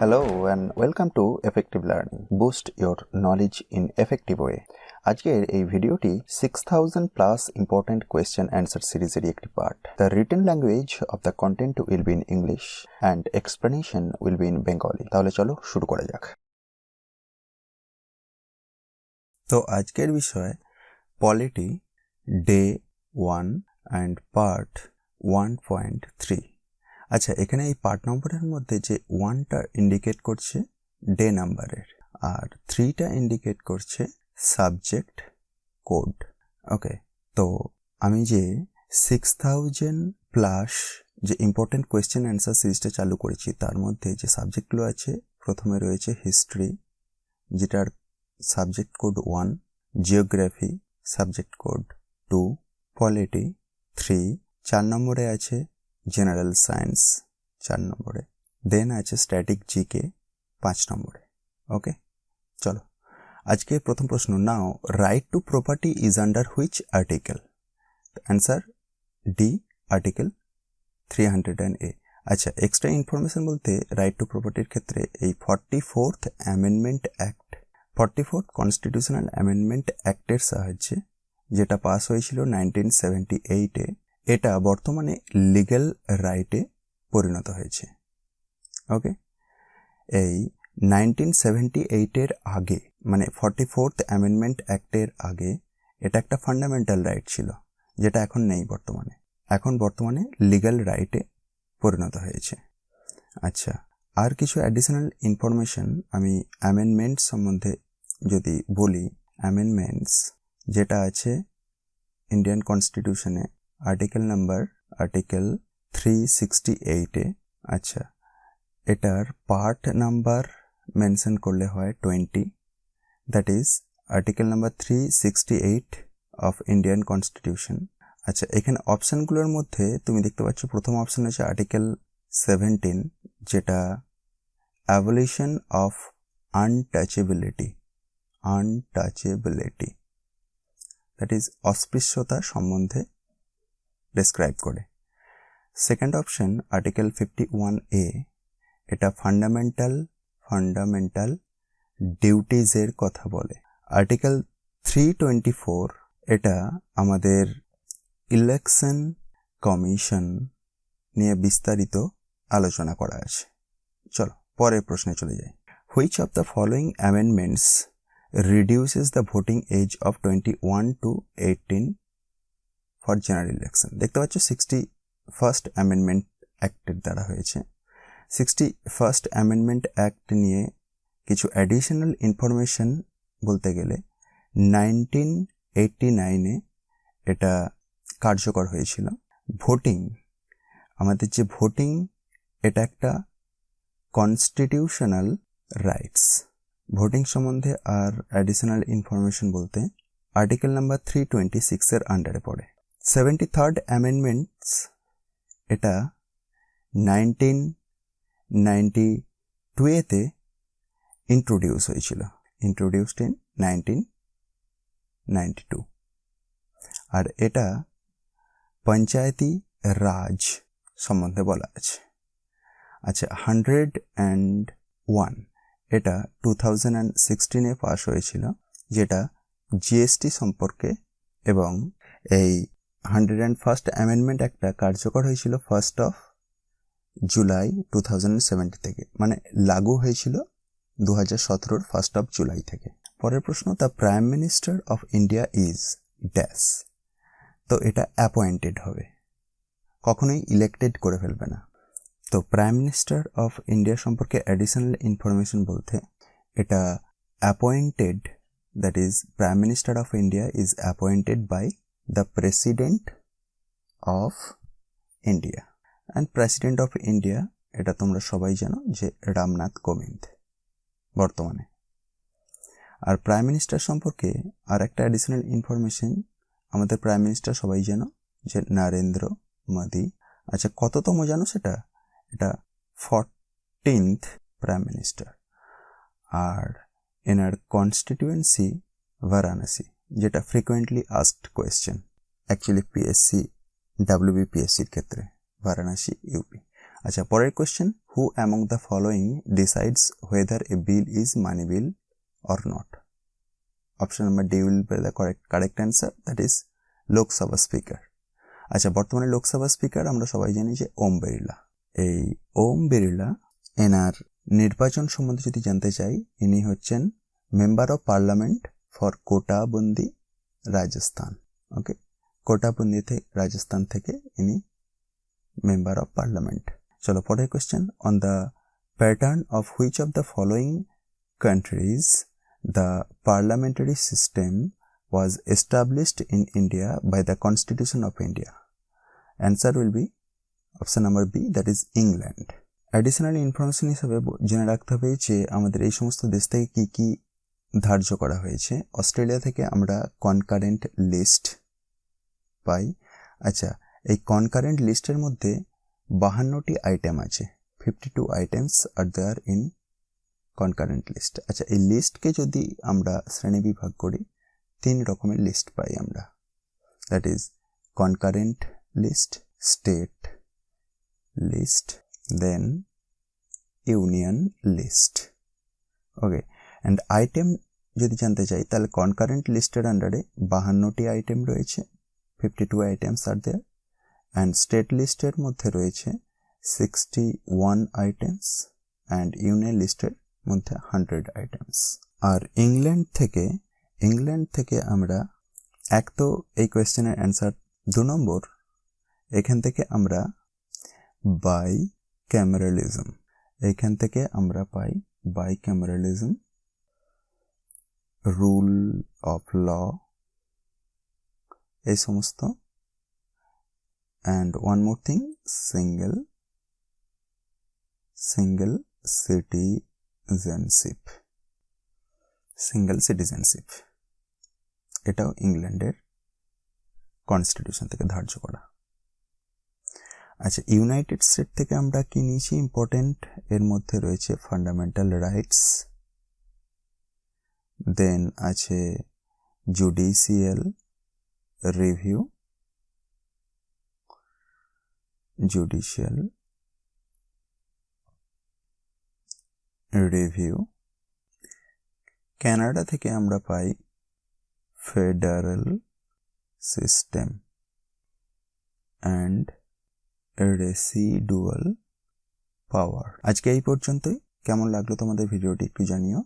Hello and welcome to Effective Learning. Boost your knowledge in effective way. আজকের এই ভিডিওটি 6000 plus important question answer series এর একটি part. The written language of the content will be in English and explanation will be in Bengali. তাহলে চলো শুরু করা যাক। তো আজকের বিষয় Polity Day 1 and Part 1.3। আচ্ছা, এখানে এই পার্ট নম্বরের মধ্যে যে 1টা ইন্ডিকেট করছে ডে নাম্বারের আর 3টা ইন্ডিকেট করছে সাবজেক্ট কোড। ওকে, তো আমি যে 6000 প্লাস যে ইম্পর্টেন্ট কোয়েশ্চেন অ্যান্সার সিরিজটা চালু করেছি তার মধ্যে যে সাবজেক্টগুলো আছে, প্রথমে রয়েছে হিস্ট্রি যেটার subject code 1, geography subject code 2, polity 3, 4 নম্বরে আছে জেনারেল সায়েন্স 4 নম্বরে, দেন আছে স্ট্যাটিক জিকে 5 নম্বরে। ওকে, চলো আজকে প্রথম প্রশ্ন। Now right to property is under which article? Answer D, article 300A। আচ্ছা, এক্সট্রা ইনফরমেশন বলতে রাইট টু প্রপার্টির ক্ষেত্রে এই 44th amendment act, 44th constitutional amendment অ্যাক্টের সাহায্যে, যেটা পাস হয়েছিল 1978-এ, এটা বর্তমানে লিগ্যাল রাইটে পরিণত হয়েছে। ওকে, এই 1978-এর আগে মানে 44th অ্যামেন্ডমেন্ট অ্যাক্টের আগে এটা একটা ফান্ডামেন্টাল রাইট ছিল, যেটা এখন নেই বর্তমানে। এখন বর্তমানে লিগ্যাল রাইটে পরিণত হয়েছে। আচ্ছা, আর কিছু অ্যাডিশনাল ইনফরমেশন আমি অ্যামেন্ডমেন্ট সম্বন্ধে যদি বলি, অ্যামেন্ডমেন্টস যেটা আছে ইন্ডিয়ান কনস্টিটিউশনে আর্টিকেল 368-এ, আচ্ছা এটার পার্ট নাম্বার মেনশন করলে হয় 20, that is article number 368 of Indian constitution. আচ্ছা, এখানে অপশানগুলোর মধ্যে তুমি দেখতে পাচ্ছ প্রথম অপশান হচ্ছে আর্টিকেল 17, যেটা abolition of untouchability, that is অস্পৃশ্যতা সম্বন্ধে ডেসক্রাইব করে। সেকেন্ড অপশন আর্টিকেল 51A, এটা ফান্ডামেন্টাল ডিউটিজের কথা বলে। আর্টিকেল 324, এটা আমাদের ইলেকশন কমিশন নিয়ে বিস্তারিত আলোচনা করা আছে। চলো পরের প্রশ্নে চলে যাই। Which of the following amendments reduces the voting age of 21 to 18 for general election? দেখতে পাচ্ছ 61st অ্যামেন্ডমেন্ট অ্যাক্টের দ্বারা হয়েছে। 61st অ্যামেন্ডমেন্ট অ্যাক্ট নিয়ে কিছু অ্যাডিশনাল ইনফরমেশন বলতে গেলে 1989-এ এটা কার্যকর হয়েছিল। ভোটিং, আমাদের যে ভোটিং, এটা একটা কনস্টিটিউশনাল রাইটস। ভোটিং সম্বন্ধে আর অ্যাডিশনাল ইনফরমেশন বলতে আর্টিকেল নাম্বার 326-এর আন্ডারে পড়ে। 73rd অ্যামেন্ডমেন্টস, এটা 1992-তে ইন্ট্রোডিউস হয়েছিল, ইন্ট্রোডিউসড ইন 1992, আর এটা পঞ্চায়েতি রাজ সম্বন্ধে বলা আছে। আচ্ছা, 101, এটা 2016-এ পাস হয়েছিল, যেটা জিএসটি সম্পর্কে, এবং এই 101st অ্যামেন্ডমেন্ট একটা কার্যকর হয়েছিল 1st of July 2017 থেকে, মানে লাগু হয়েছিল 2017-র 1st of July থেকে। পরের প্রশ্ন, the prime minister of India is dash. তো এটা অ্যাপয়েন্টেড হবে, কখনোই ইলেক্টেড করে ফেলবে না। তো প্রাইম মিনিস্টার অফ ইন্ডিয়া সম্পর্কে অ্যাডিশনাল ইনফরমেশন বলতে এটা appointed, that is prime minister of India is appointed by the president of India. And president of India, এটা তোমরা সবাই জানো যে রামনাথ কোবিন্দ বর্তমানে। আর প্রাইম মিনিস্টার সম্পর্কে আর একটা অ্যাডিশনাল ইনফরমেশন, আমাদের প্রাইম মিনিস্টার সবাই জানো যে নরেন্দ্র মোদি। আচ্ছা, কততম জানো সেটা? এটা 14th প্রাইম মিনিস্টার। আর এনার কনস্টিটিউয়েন্সি বারাণসী, যেটা frequently asked question actually PSC, WBPSCর ক্ষেত্রে বারাণসী ইউপি। আচ্ছা, পরের question, who among the following decides whether a bill is money bill or not? Option number D will be the correct answer, that is Lok Sabha speaker. আচ্ছা, বর্তমানে Lok Sabha speaker আমরা সবাই জানি যে ওম বিড়লা। এই ওম বিড়লা এনার নির্বাচন সম্বন্ধে যদি জানতে চাই, ইনি হচ্ছেন member of parliament for Kota Bundi, Rajasthan. Okay, Kota Bundi Rajasthan থেকে ইনি মেম্বার অফ পার্লামেন্ট। চলো পরের question, on the pattern of which of the following countries the parliamentary system was established in India by the Constitution of India? Answer will be option number B, that is England. Additional information হিসেবে জেনে রাখতে হবে যে আমাদের এই সমস্ত দেশ থেকে কি কি ধার্য করা হয়েছে। অস্ট্রেলিয়া থেকে আমরা কনকারেন্ট লিস্ট পাই। আচ্ছা, এই কনকারেন্ট লিস্টের মধ্যে 52টি আইটেম আছে, 52 items are there in concurrent list. আচ্ছা, এই লিস্টকে যদি আমরা শ্রেণী বিভাগ করি, 3 রকমের লিস্ট পাই আমরা, that is concurrent list, state list, then union list. Okay, and item যদি জানতে চাই তাহলে কনকারেন্ট লিস্টের আন্ডারে 52টি আইটেম রয়েছে, 52 items are there, and state লিস্টের মধ্যে রয়েছে 61 আইটেমস, অ্যান্ড ইউনিয়ন লিস্টের মধ্যে 100 আইটেমস। আর ইংল্যান্ড থেকে আমরা এক তো এই কোয়েশ্চেনের অ্যান্সার 2 নম্বর, এখান থেকে আমরা বাই ক্যামেরালিজম, পাই bicameralism, rule of law, এই সমস্ত, and one more thing, single citizenship, এটাও ইংল্যান্ডের কনস্টিটিউশন থেকে ধার্য করা। আচ্ছা, ইউনাইটেড স্টেট থেকে আমরা কি নিয়েছি ইম্পর্টেন্ট, এর মধ্যে রয়েছে ফান্ডামেন্টাল রাইটস, দেন আছে জুডিশিয়াল রিভিউ, কানাডা থেকে আমরা পাই ফেডারেল সিস্টেম অ্যান্ড রেসিডুয়াল পাওয়ার। আজকে এই পর্যন্তই। কেমন লাগলো তোমাদের ভিডিওটি একটু জানিও।